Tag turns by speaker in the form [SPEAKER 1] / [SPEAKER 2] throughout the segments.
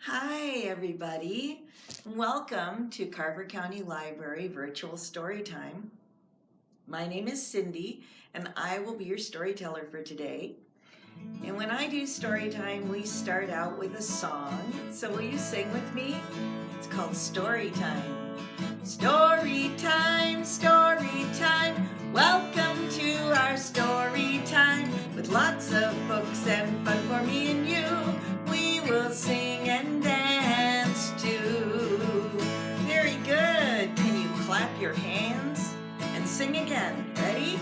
[SPEAKER 1] Hi, everybody. Welcome to Carver County Library Virtual Storytime. My name is Cindy, and I will be your storyteller for today. And when I do Storytime, we start out with a song. So will you sing with me? It's called Storytime. Storytime, Storytime. Welcome to our Storytime. With lots of books and fun for me and you. We will sing and dance too. Very good. Can you clap your hands and sing again? Ready?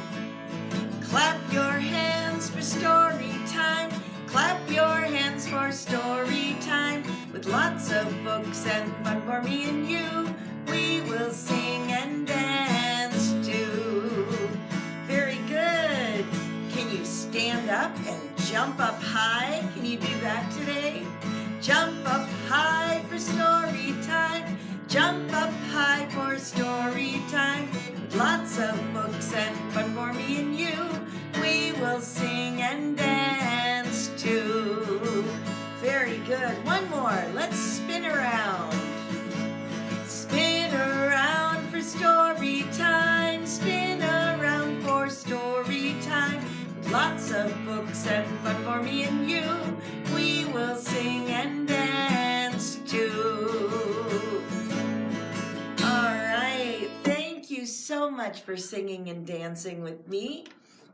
[SPEAKER 1] Clap your hands for story time. Clap your hands for story time. With lots of books and fun for me and you, we will sing and dance too. Very good. Can you stand up and jump up high? Can you do that today? Jump up high for story time. Jump up high for story time. With lots of books and fun for me and you, we will sing and dance too. Very good. One more. Let's spin around. Spin around for story time. Spin around for story time. With lots of books and fun for me and you, we will sing and dance too. All right. Thank you so much for singing and dancing with me.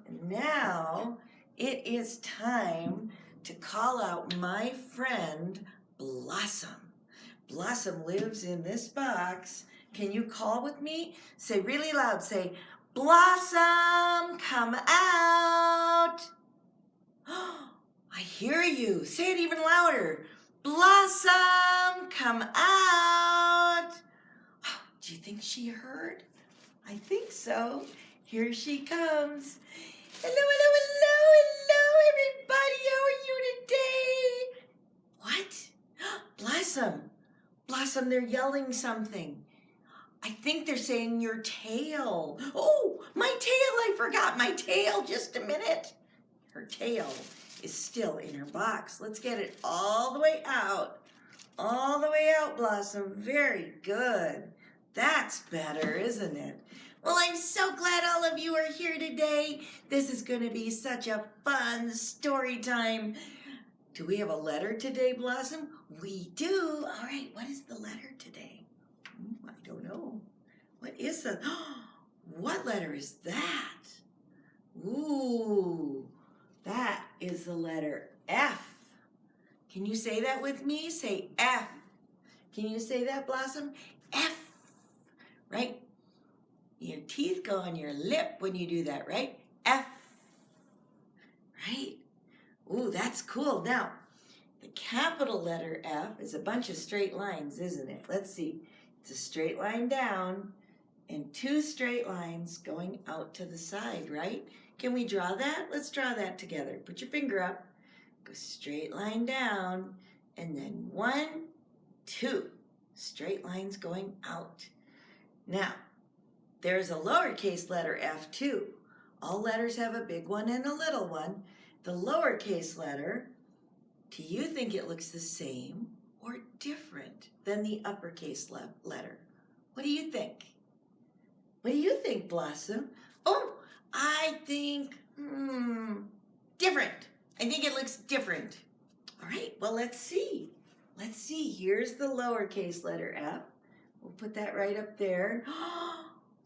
[SPEAKER 1] And now it is time to call out my friend Blossom. Blossom lives in this box. Can you call with me? Say really loud, say, Blossom, come out. I hear you. Say it even louder. Blossom, come out. Do you think she heard? I think so. Here she comes. Hello, hello, hello, hello, everybody. How are you today? What? Blossom. Blossom, they're yelling something. I think they're saying your tail. Oh, my tail. I forgot my tail. Just a minute. Her tail is still in her box. Let's get it all the way out. All the way out, Blossom. Very good. That's better, isn't it? Well, I'm so glad all of you are here today. This is going to be such a fun story time. Do we have a letter today, Blossom? We do. All right, what is the letter today? I don't know. What is the... What letter is that? Ooh, that is the letter F. Can you say that with me? Say F. Can you say that, Blossom? F. Right? Your teeth go on your lip when you do that, right? F. Right? Ooh, that's cool. Now, the capital letter F is a bunch of straight lines, isn't it? Let's see. It's a straight line down and two straight lines going out to the side, right? Can we draw that? Let's draw that together. Put your finger up. Go straight line down and then 1, 2. Straight lines going out. Now, there's a lowercase letter F too. All letters have a big one and a little one. The lowercase letter, do you think it looks the same or different than the uppercase letter? What do you think? What do you think, Blossom? Oh, I think, different. I think it looks different. All right, well, let's see. Let's see. Here's the lowercase letter F. We'll put that right up there.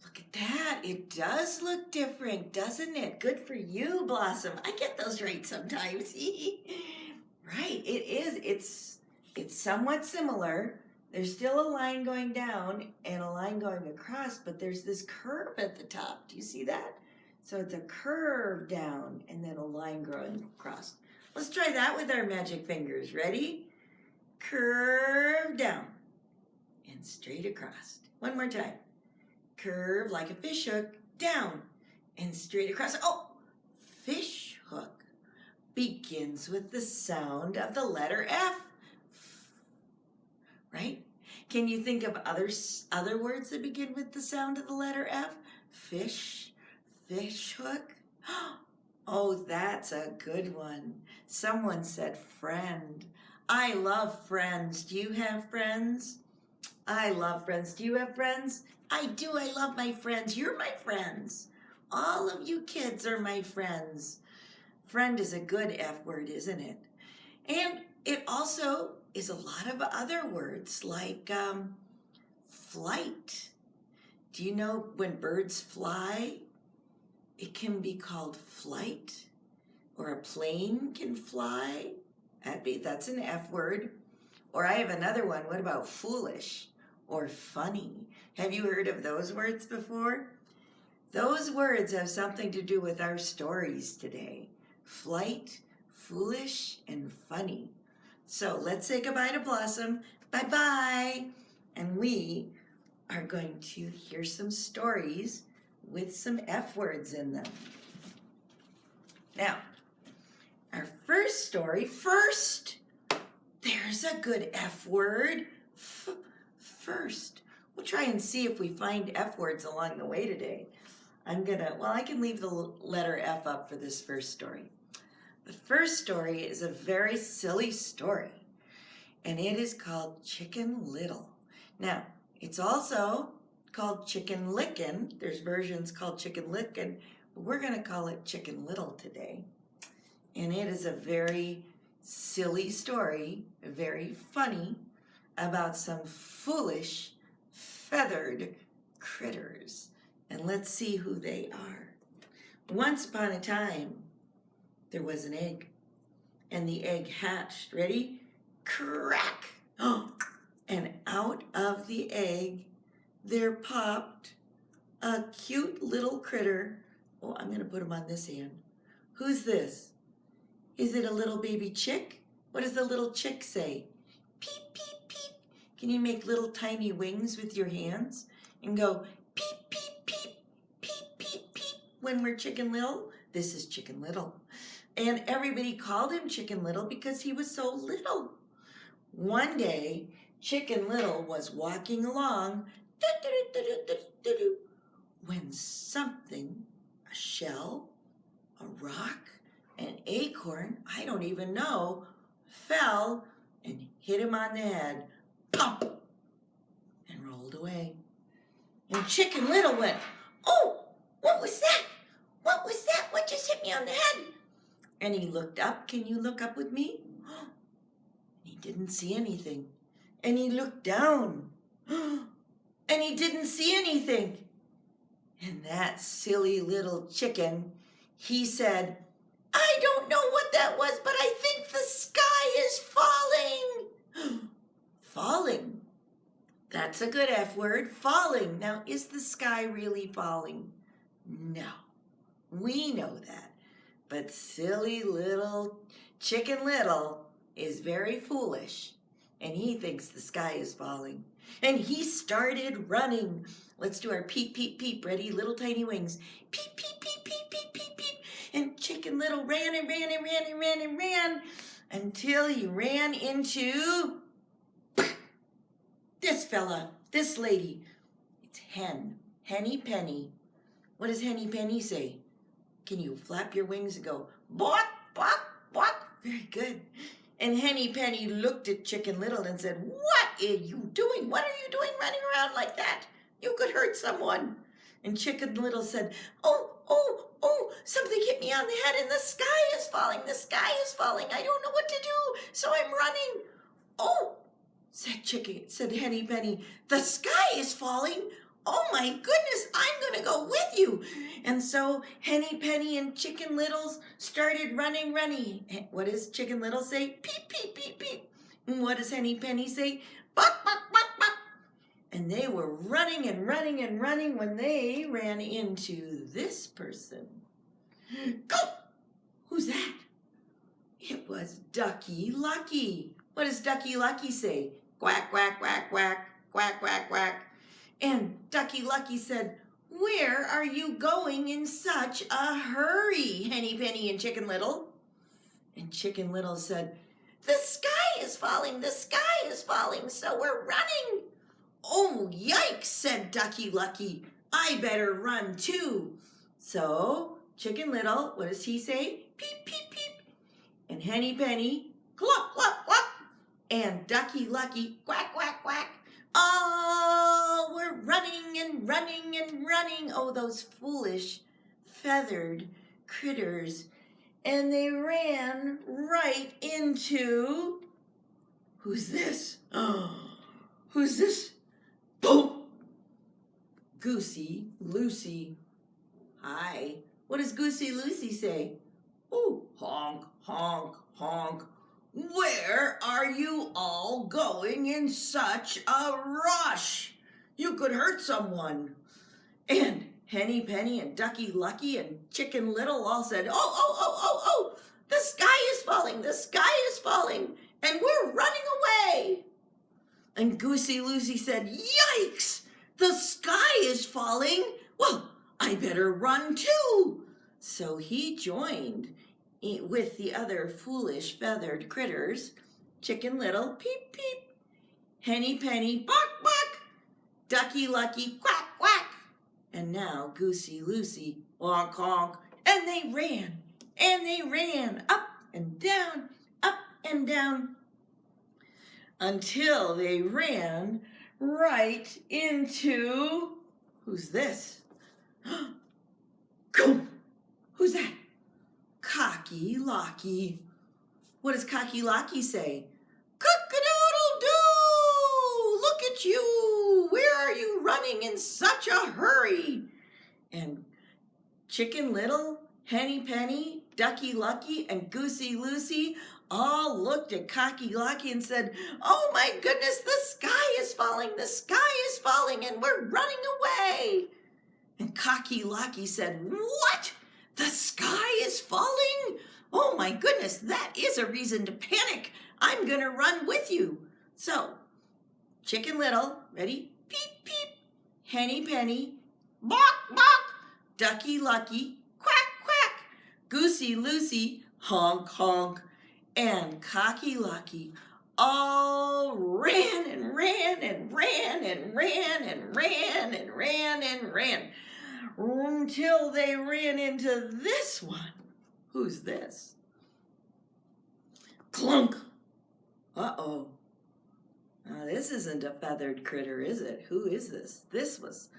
[SPEAKER 1] Look at that. It does look different, doesn't it? Good for you, Blossom. I get those right sometimes. Right, it is. It's somewhat similar. There's still a line going down and a line going across, but there's this curve at the top. Do you see that? So it's a curve down and then a line going across. Let's try that with our magic fingers. Ready? Curve down and straight across. One more time. Curve like a fish hook, down and straight across. Oh, fish hook begins with the sound of the letter F. Right? Can you think of other words that begin with the sound of the letter F? Fish, fish hook. Oh, that's a good one. Someone said friend. I love friends. Do you have friends? I love friends. Do you have friends? I do. I love my friends. You're my friends. All of you kids are my friends. Friend is a good F word, isn't it? And it also is a lot of other words like flight. Do you know when birds fly, it can be called flight? Or a plane can fly? That's an F word. Or I have another one. What about foolish or funny? Have you heard of those words before? Those words have something to do with our stories today. Flight, foolish, and funny. So let's say goodbye to Blossom. Bye-bye. And we are going to hear some stories with some F words in them. Now, our first story, there's a good F word. First. We'll try and see if we find F words along the way today. I can leave the letter F up for this first story. The first story is a very silly story, and it is called Chicken Little. Now, it's also called Chicken Lickin'. There's versions called Chicken Lickin', but we're going to call it Chicken Little today. And it is a very silly story, very funny, about some foolish, feathered critters. And let's see who they are. Once upon a time, there was an egg, and the egg hatched. Ready? Crack! And out of the egg, there popped a cute little critter. Oh, I'm going to put him on this hand. Who's this? Is it a little baby chick? What does the little chick say? Peep, peep, peep. Can you make little tiny wings with your hands and go peep, peep, peep, peep, peep, peep when we're Chicken Little? This is Chicken Little. And everybody called him Chicken Little because he was so little. One day, Chicken Little was walking along when something, a shell, a rock, an acorn, I don't even know, fell and hit him on the head. Pump! And rolled away. And Chicken Little went, "Oh, what was that? What was that? What just hit me on the head?" And he looked up. Can you look up with me? He didn't see anything. And he looked down. And he didn't see anything. And that silly little chicken, he said, "I don't know what that was, but I think the sky is falling." Falling. That's a good F word, falling. Now, is the sky really falling? No. We know that. But silly little Chicken Little is very foolish, and he thinks the sky is falling. And he started running. Let's do our peep, peep, peep. Ready? Little tiny wings. Peep, peep, peep, peep, peep, peep, peep. And Chicken Little ran and ran and ran and ran and ran until he ran into this fella, this lady. It's Henny Penny. What does Henny Penny say? Can you flap your wings and go, "Bawk, bawk, bawk"? Very good. And Henny Penny looked at Chicken Little and said, "What are you doing? What are you doing running around like that? You could hurt someone." And Chicken Little said, "Oh, something hit me on the head and the sky is falling. The sky is falling. I don't know what to do, so I'm running." "Oh," said Henny Penny, "the sky is falling. Oh my goodness, I'm going to go with you." And so Henny Penny and Chicken Little started running. What does Chicken Little say? Peep, peep, peep, peep. And what does Henny Penny say? Buck, buck, buck, buck. And they were running and running and running when they ran into this person. Go! Who's that? It was Ducky Lucky. What does Ducky Lucky say? Quack, quack, quack, quack, quack, quack, quack. And Ducky Lucky said, "Where are you going in such a hurry, Henny Penny and Chicken Little?" And Chicken Little said, "The sky is falling, the sky is falling, so we're running." "Oh, yikes," said Ducky Lucky. "I better run too." So Chicken Little, what does he say? Peep, peep, peep. And Henny Penny, clop, clop, clop. and Ducky Lucky, quack, quack, quack, all were running and running and running. Oh, those foolish feathered critters. And they ran right into, who's this? Who's this? Boom! Goosey Lucy. Hi. What does Goosey Lucy say? Oh, honk, honk, honk. Where are you all going in such a rush? You could hurt someone. And Henny Penny and Ducky Lucky and Chicken Little all said, oh, the sky is falling, and we're running away. And Goosey Lucy said, yikes, the sky is falling. Well, I better run too. So he joined with the other foolish feathered critters, Chicken Little, peep, peep, Henny Penny, bark, bark, Ducky Lucky, quack, quack. And now Goosey Lucy, honk, honk, and they ran up and down, until they ran right into, who's this? Boom! Who's that? Cocky Locky. What does Cocky Locky say? Cock-a-doodle-doo! Look at you! Where are you running in such a hurry? And Chicken Little, Henny Penny, Ducky Lucky, and Goosey Lucy all looked at Cocky Locky and said, oh my goodness, the sky is falling, and we're running away. And Cocky Locky said, what? The sky is falling? Oh my goodness, that is a reason to panic. I'm gonna run with you. So, Chicken Little, ready? Peep, peep. Henny Penny, bark, bark. Ducky Lucky, quack, quack. Goosey Lucy, honk, honk. And Cocky Locky all ran until they ran into this one. Who's this? Clunk. Uh-oh. Now this isn't a feathered critter, is it? Who is this? This was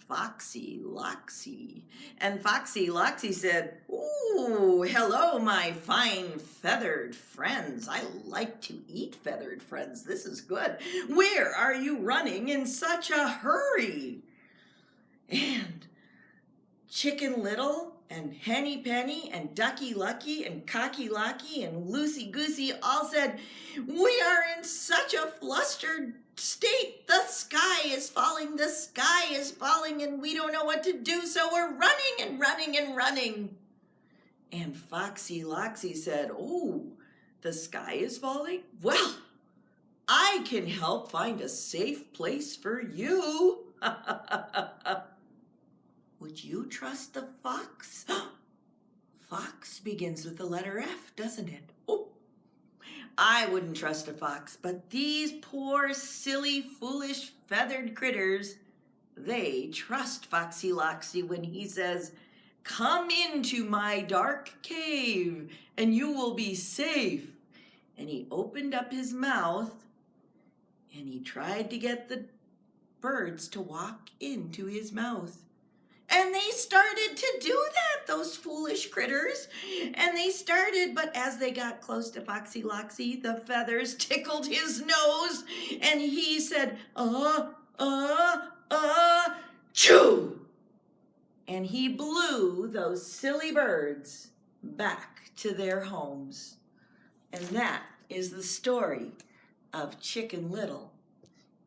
[SPEAKER 1] Foxy Loxy. And Foxy Loxy said, ooh, hello, my fine feathered friends. I like to eat feathered friends. This is good. Where are you running in such a hurry? And Chicken Little and Henny Penny and Ducky Lucky and Cocky Locky and Loosey Goosey all said, we are in such a flustered state. The sky is falling, and we don't know what to do, so we're running. And Foxy Loxy said, oh, the sky is falling? Well, I can help find a safe place for you. Would you trust the fox? Fox begins with the letter F, doesn't it? Oh, I wouldn't trust a fox, but these poor, silly, foolish, feathered critters, they trust Foxy Loxy when he says, come into my dark cave and you will be safe. And he opened up his mouth and he tried to get the birds to walk into his mouth. And they started to do that, those foolish critters. And they started, but as they got close to Foxy Loxy, the feathers tickled his nose. And he said, chew! And he blew those silly birds back to their homes. And that is the story of Chicken Little.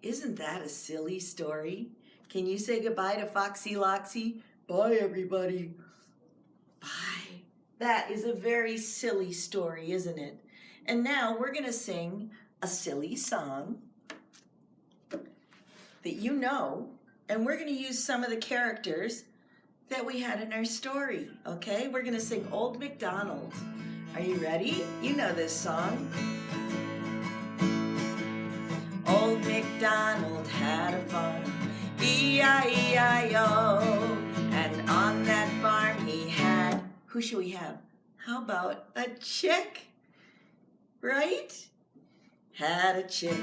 [SPEAKER 1] Isn't that a silly story? Can you say goodbye to Foxy Loxy? Bye, everybody. Bye. That is a very silly story, isn't it? And now we're going to sing a silly song that you know, and we're going to use some of the characters that we had in our story, okay? We're going to sing Old MacDonald. Are you ready? You know this song. Old MacDonald had a farm, E-I-E-I-O. And on that farm he had, who should we have? How about a chick? Right? had a chick.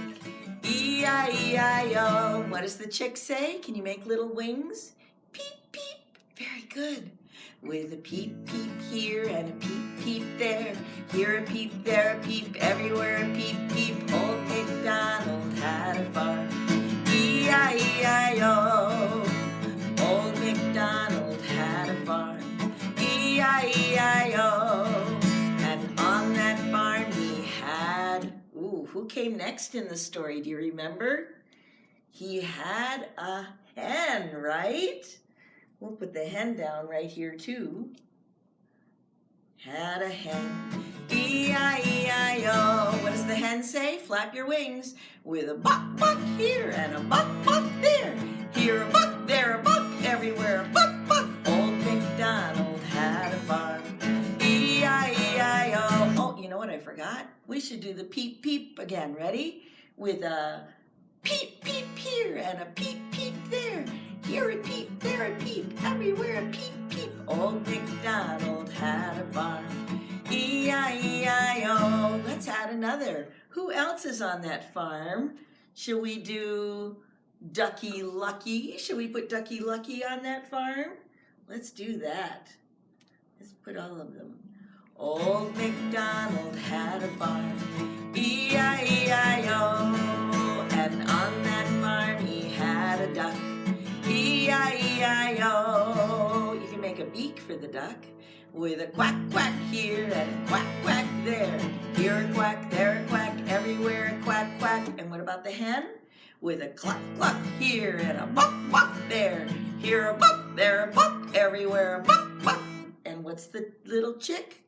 [SPEAKER 1] E-I-E-I-O. What does the chick say? Can you make little wings? Peep, peep. Very good. With a peep, peep here and a peep, peep there. Here a peep, there a peep, everywhere a peep, peep. Old MacDonald had a farm. E-I-E-I-O. Old MacDonald had a farm. E-I-E-I-O. And on that farm he had... Ooh, who came next in the story? Do you remember? He had a hen, right? We'll put the hen down right here too. Had a hen. E-I-E-I-O. What does the hen say? Flap your wings. With a buck, buck here and a buck, buck there. Here a buck, there a buck, everywhere a buck, buck. Old MacDonald had a farm. E-I-E-I-O. Oh, you know what I forgot? We should do the peep, peep again. Ready? With a peep, peep here and a peep, peep there. Here a peep, there a peep, everywhere a peep, peep. Old MacDonald had a farm. E-I-E-I-O. Let's add another. Who else is on that farm? Shall we do Ducky Lucky? Shall we put Ducky Lucky on that farm? Let's do that. Let's put all of them. Old MacDonald had a farm. E-I-E-I-O. And on that farm he had a duck. E-I-E-I-O. You can make a beak for the duck with a quack, quack here and a quack, quack there. Here a quack, there a quack, everywhere a quack, quack. And what about the hen? With a cluck, cluck here and a buck, buck there. Here a buck, there a buck, everywhere a buck, buck. And what's the little chick?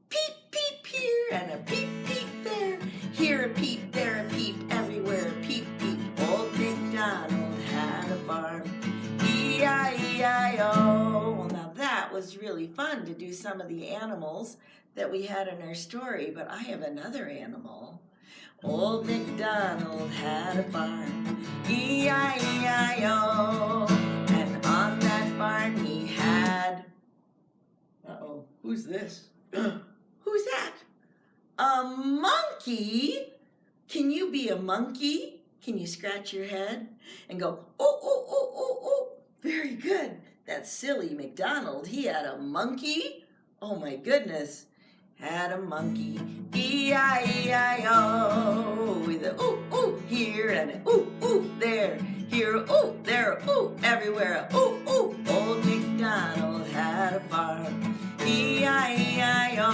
[SPEAKER 1] Peep, peep here and a peep, peep there. Here a peep, there a peep, everywhere a peep, peep. Old MacDonald had a farm. E-I-E-I-O. Well, now that was really fun to do some of the animals that we had in our story, but I have another animal. Old MacDonald had a farm. E-I-E-I-O. And on that farm he had... Uh-oh, who's this? Who's that? A monkey? Can you be a monkey? Can you scratch your head and go, oh, oh, oh, oh, oh? Very good. That's silly MacDonald. He had a monkey? Oh my goodness. Had a monkey. E-I-E-I-O. With a ooh, ooh here and a ooh, ooh there. Here a ooh, there a ooh, everywhere a ooh, ooh. Old MacDonald had a farm. E-I-E-I-O.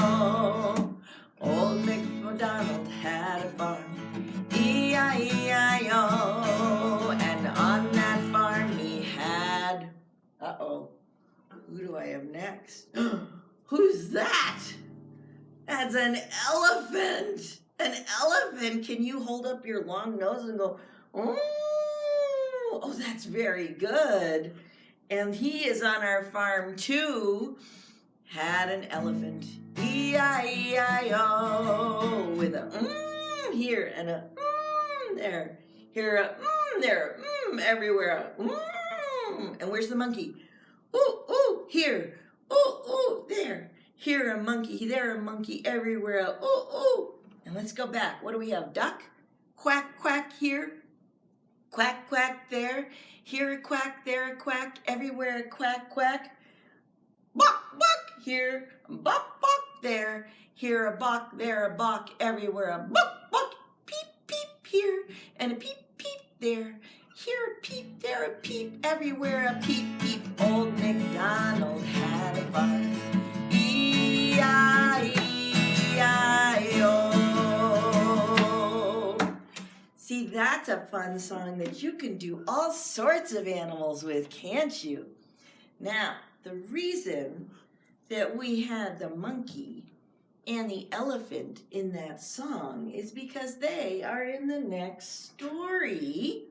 [SPEAKER 1] Old MacDonald had a farm. E-I-E-I-O. And on that farm he had... Uh-oh. Who do I have next? Who's that? That's an elephant. An elephant. Can you hold up your long nose and go, oh, oh, that's very good. And he is on our farm too. Had an elephant. E-I-E-I-O. With a here and a there. Here a there. Everywhere. A And where's the monkey? Ooh, ooh, here. Ooh, ooh, there. Here a monkey, there a monkey, everywhere a ooh, ooh. And let's go back. What do we have? Duck? Quack, quack here. Quack, quack there. Here a quack, there a quack, everywhere a quack, quack. Buck, buck here. Buck, buck there. Here a buck, there a buck, everywhere a buck, buck. Peep, peep here and a peep, peep there. Here a peep, there a peep, everywhere a peep, peep. Old MacDonald had a farm. E-I-E-I-O. See, that's a fun song that you can do all sorts of animals with, can't you? Now, the reason that we had the monkey and the elephant in that song is because they are in the next story.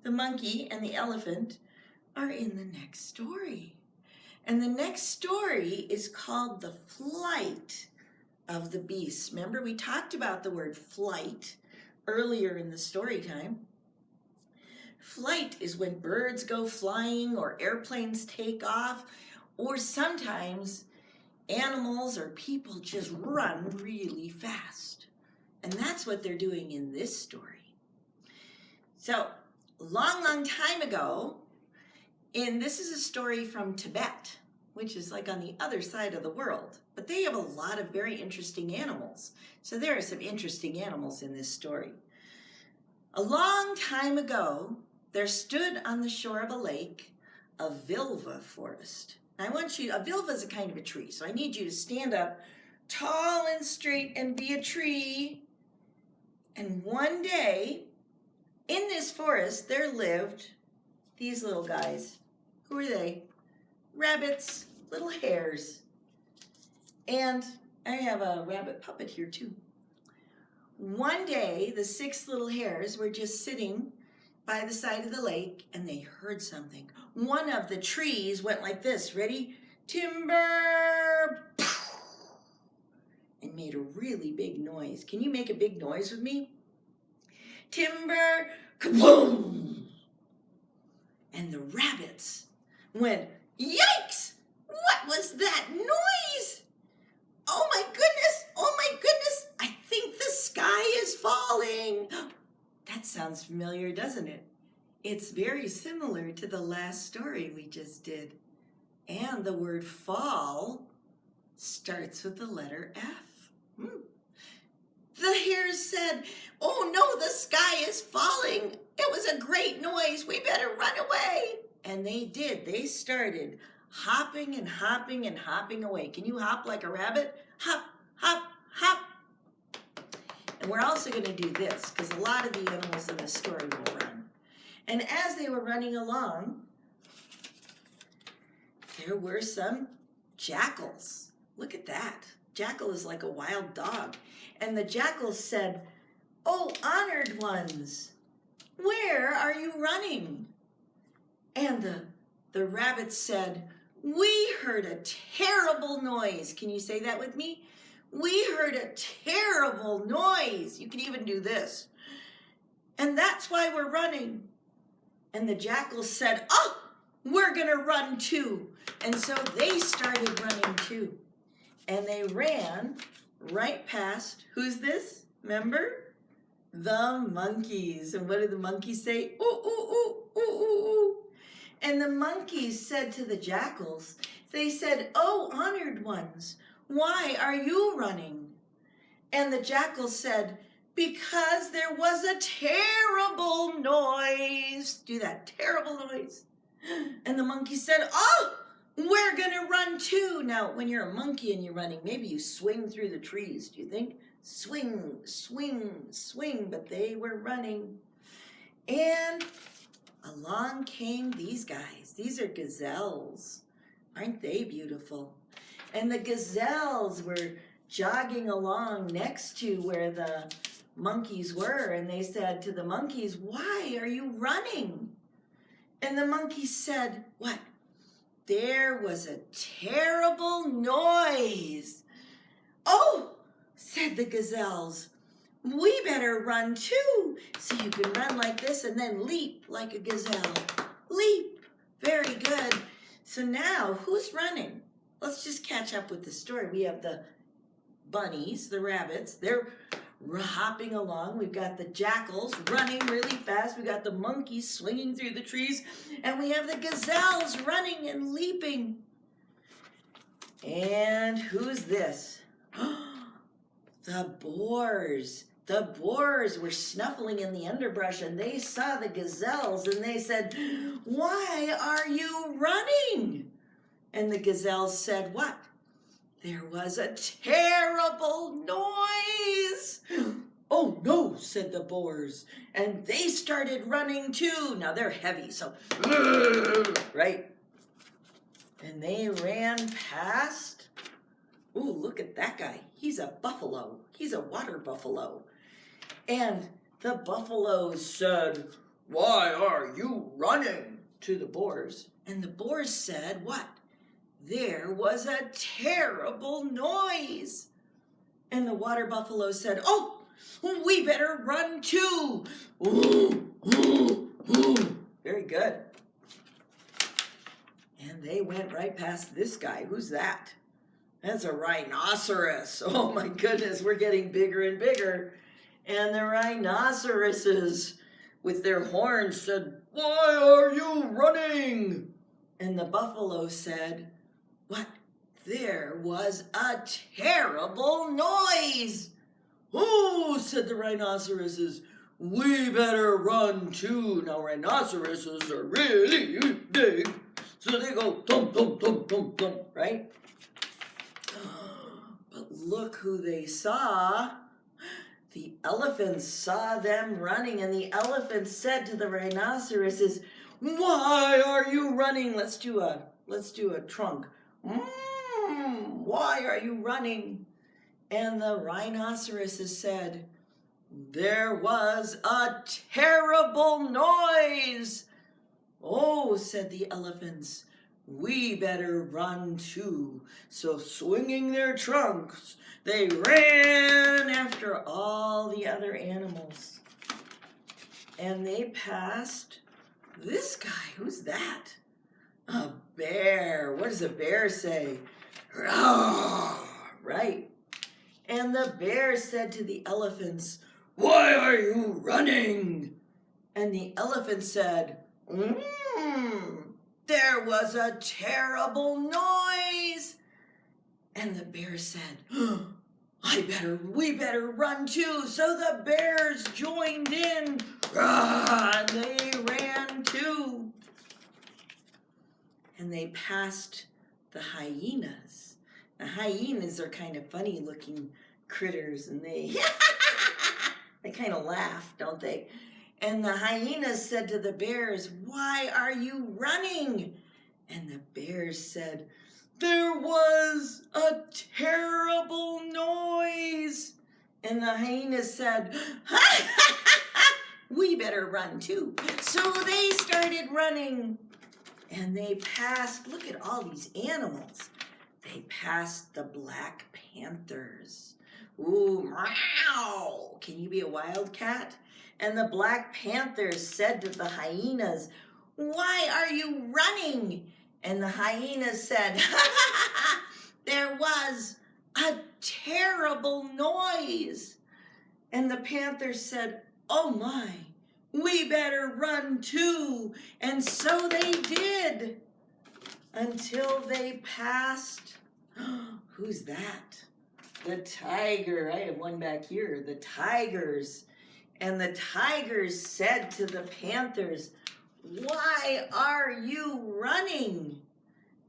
[SPEAKER 1] The monkey and the elephant are in the next story. And the next story is called The Flight of the Beasts. Remember, we talked about the word flight earlier in the story time. Flight is when birds go flying or airplanes take off, or sometimes animals or people just run really fast. And that's what they're doing in this story. So, long time ago, this is a story from Tibet, which is like on the other side of the world. But they have a lot of very interesting animals. So there are some interesting animals in this story. A long time ago, there stood on the shore of a lake a vilva forest. Now a vilva is a kind of a tree, so I need you to stand up tall and straight and be a tree. And one day, in this forest, there lived these little guys. Who are they? Rabbits, little hares. And I have a rabbit puppet here too. One day, the 6 little hares were just sitting by the side of the lake and they heard something. One of the trees went like this. Ready? Timber! And made a really big noise. Can you make a big noise with me? Timber! Kaboom! And the rabbits went, yikes! What was that noise? Oh my goodness! Oh my goodness! I think the sky is falling. That sounds familiar, doesn't it? It's very similar to the last story we just did. And the word fall starts with the letter F. The hares said, oh no, the sky is falling. It was a great noise. We better run away. And they did. They started hopping and hopping and hopping away. Can you hop like a rabbit? Hop, hop, hop. And we're also going to do this because a lot of the animals in the story will run. And as they were running along, there were some jackals. Look at that. Jackal is like a wild dog. And the jackals said, oh, honored ones, where are you running? And the rabbit said, we heard a terrible noise. Can you say that with me? We heard a terrible noise. You can even do this. And that's why we're running. And the jackals said, oh, we're going to run too. And so they started running too. And they ran right past, who's this? Remember? The monkeys. And what did the monkeys say? Ooh, ooh, ooh, ooh, ooh, ooh. And the monkeys said to the jackals, they said, oh, honored ones, why are you running? And the jackals said, because there was a terrible noise. Do that terrible noise. And the monkey said, oh, we're going to run too. Now, when you're a monkey and you're running, maybe you swing through the trees. Do you think? Swing, swing, swing. But they were running. And along came these guys. These are gazelles. Aren't they beautiful? And the gazelles were jogging along next to where the monkeys were. And they said to the monkeys, why are you running? And the monkeys said, what? There was a terrible noise. Oh, said the gazelles, we better run too. So you can run like this and then leap like a gazelle. Leap. Very good. So now, who's running? Let's just catch up with the story. We have the bunnies, the rabbits. They're hopping along. We've got the jackals running really fast. We've got the monkeys swinging through the trees. And we have the gazelles running and leaping. And who's this? The boars. The boars were snuffling in the underbrush and they saw the gazelles and they said, why are you running? And the gazelles said, what? There was a terrible noise. Oh no, said the boars. And they started running too. Now they're heavy, so, right? And they ran past. Ooh, look at that guy. He's a buffalo. He's a water buffalo. And the buffaloes said, why are you running? To the boars. And the boars said, what? There was a terrible noise. And the water buffalo said, oh, we better run too. Ooh, ooh, ooh. Very good. And they went right past this guy. Who's that? That's a rhinoceros. Oh my goodness, we're getting bigger and bigger. And the rhinoceroses with their horns said, "Why are you running?" And the buffalo said, "What? There was a terrible noise." "Oh," said the rhinoceroses, "we better run too." Now rhinoceroses are really big, so they go thump, thump, thump, thump, thump, right? But look who they saw. The elephants saw them running, and the elephants said to the rhinoceroses, "Why are you running?" Let's do a trunk. Why are you running? And the rhinoceroses said, "There was a terrible noise." "Oh," said the elephants, "we better run too." So swinging their trunks, they ran after all the other animals. And they passed this guy. Who's that? A bear. What does a bear say? "Roar," right? And the bear said to the elephants, "Why are you running?" And the elephant said, "There was a terrible noise." And the bear said, we better run too." So the bears joined in, and they ran too. And they passed the hyenas. The hyenas are kind of funny looking critters, and they kind of laugh, don't they? And the hyenas said to the bears, "Why are you running?" And the bears said, "There was a terrible noise." And the hyenas said, "We better run too." So they started running, and they passed, look at all these animals. They passed the black panthers. Ooh, meow. Can you be a wildcat? And the black panthers said to the hyenas, "Why are you running?" And the hyenas said, "There was a terrible noise." And the panthers said, "Oh my, we better run too." And so they did, until they passed, who's that? The tiger. I have one back here. The tigers. And the tigers said to the panthers, "Why are you running?"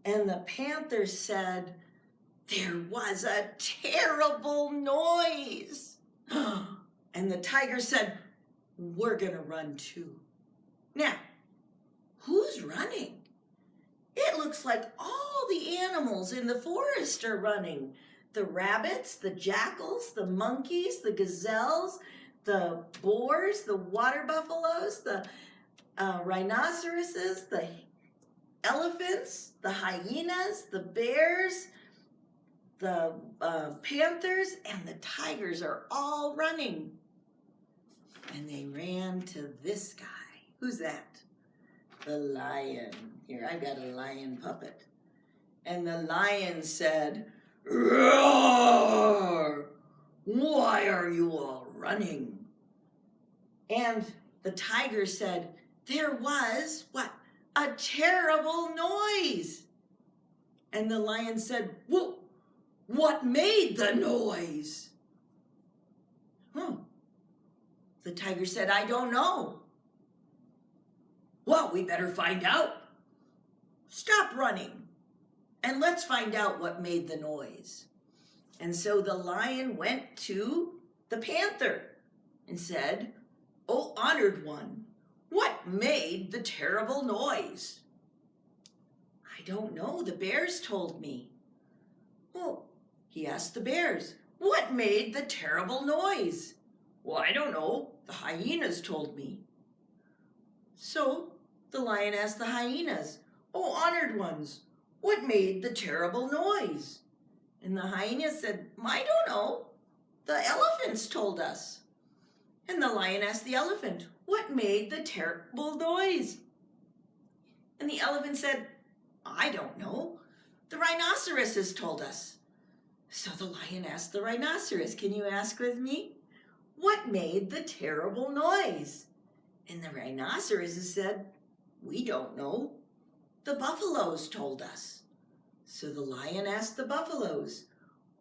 [SPEAKER 1] And the panthers said, "There was a terrible noise." And the tiger said, "We're going to run too." Now, who's running? It looks like all the animals in the forest are running. The rabbits, the jackals, the monkeys, the gazelles, the boars, the water buffaloes, the rhinoceroses, the elephants, the hyenas, the bears, the panthers, and the tigers are all running. And they ran to this guy. Who's that? The lion. Here, I've got a lion puppet. And the lion said, "Roar! Why are you all running?" And the tiger said, "There was, what? A terrible noise." And the lion said, "Well, what made the noise?" The tiger said, "I don't know." "Well, we better find out. Stop running, and let's find out what made the noise." And so the lion went to the panther and said, "Oh, honored one, what made the terrible noise?" "I don't know. The bears told me." Well, he asked the bears, "What made the terrible noise?" "Well, I don't know. The hyenas told me." So the lion asked the hyenas, "Oh, honored ones, what made the terrible noise?" And the hyenas said, "I don't know. The elephants told us." And the lion asked the elephant, "What made the terrible noise?" And the elephant said, "I don't know. The rhinoceroses told us." So the lion asked the rhinoceros, "Can you ask with me? what made the terrible noise? And the rhinoceroses said, we don't know. The buffaloes told us. So the lion asked the buffaloes,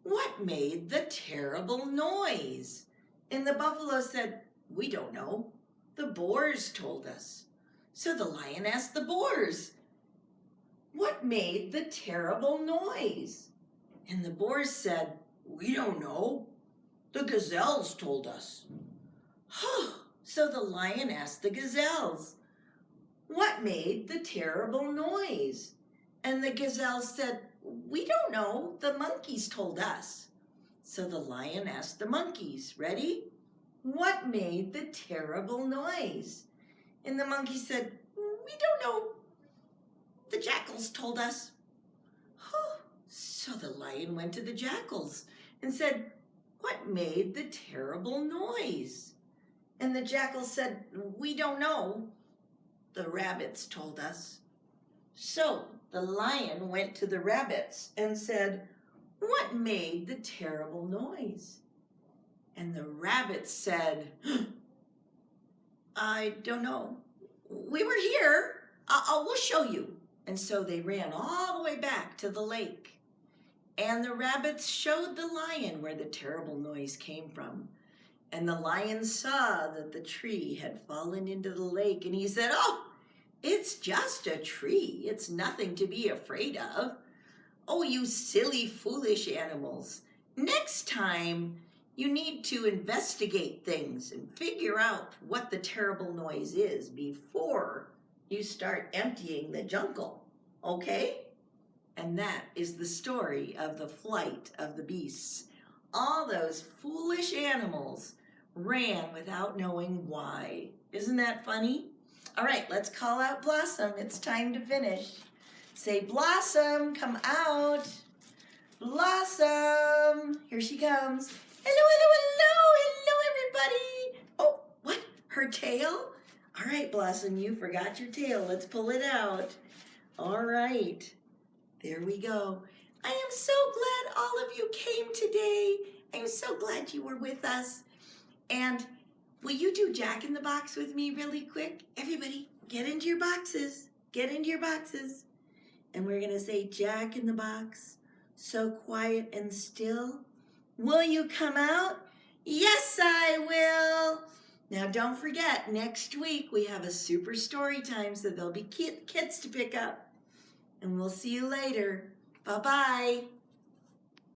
[SPEAKER 1] what made the terrible noise? And the buffalo said, we don't know. The boars told us. So the lion asked the boars, what made the terrible noise? And the boars said, we don't know. The gazelles told us. So the lion asked the gazelles, what made the terrible noise? And the gazelles said, we don't know. The monkeys told us. So the lion asked the monkeys, ready? What made the terrible noise? And the monkey said, we don't know. The jackals told us. So the lion went to the jackals and said, what made the terrible noise? And the jackals said, we don't know. The rabbits told us. So the lion went to the rabbits and said, what made the terrible noise? And the rabbits said, I don't know. We were here. We'll show you. And so they ran all the way back to the lake. And the rabbits showed the lion where the terrible noise came from. And the lion saw that the tree had fallen into the lake. And he said, oh, it's just a tree. It's nothing to be afraid of. Oh, you silly, foolish animals. Next time, you need to investigate things and figure out what the terrible noise is before you start emptying the jungle, okay? And that is the story of the flight of the beasts. All those foolish animals ran without knowing why. Isn't that funny? All right, let's call out Blossom. It's time to finish. Say, Blossom, come out. Blossom, here she comes. Hello, hello, hello, everybody. Oh, what? Her tail? All right, Blossom, you forgot your tail. Let's pull it out. All right, there we go. I am so glad all of you came today. I'm so glad you were with us. And will you do Jack in the Box with me really quick? Everybody, get into your boxes. Get into your boxes. And we're going to say, Jack in the Box, so quiet and still. Will you come out? Yes, I will. Now, don't forget, next week we have a super story time, so there'll be kids to pick up. And we'll see you later. Bye-bye.